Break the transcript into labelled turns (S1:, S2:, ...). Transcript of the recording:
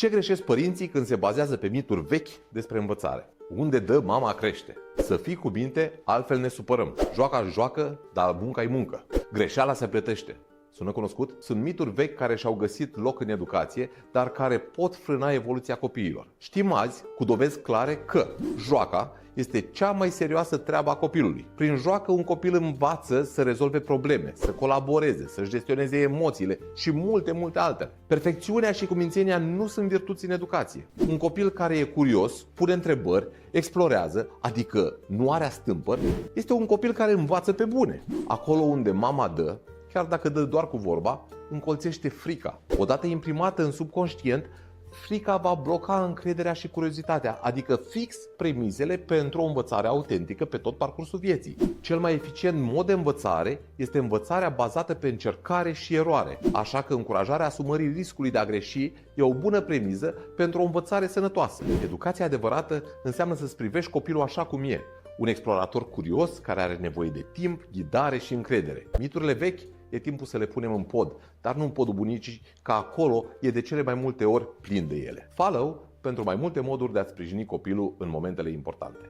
S1: Ce greșesc părinții când se bazează pe mituri vechi despre învățare? Unde dă, mama crește. Să fii cu minte, altfel ne supărăm. Joaca joacă, dar munca-i muncă. Greșeala se plătește. Sună cunoscut? Sunt mituri vechi care și-au găsit loc în educație, dar care pot frâna evoluția copiilor. Știm azi, cu dovezi clare, că joaca este cea mai serioasă treabă a copilului. Prin joacă, un copil învață să rezolve probleme, să colaboreze, să gestioneze emoțiile și multe altele. Perfecțiunea și cumințenia nu sunt virtuți în educație. Un copil care e curios, pune întrebări, explorează, adică nu are astâmpări, este un copil care învață pe bune. Acolo unde mama dă, chiar dacă dă doar cu vorba, încolțește frica. Odată imprimată în subconștient, frica va bloca încrederea și curiozitatea, adică fix premisele pentru o învățare autentică pe tot parcursul vieții. Cel mai eficient mod de învățare este învățarea bazată pe încercare și eroare, așa că încurajarea asumării riscului de a greși e o bună premiză pentru o învățare sănătoasă. Educația adevărată înseamnă să-ți privești copilul așa cum e, un explorator curios care are nevoie de timp, ghidare și încredere. Miturile vechi e timpul să le punem în pod, dar nu în podul bunicii, că acolo e de cele mai multe ori plin de ele. Follow pentru mai multe moduri de a sprijini copilul în momentele importante.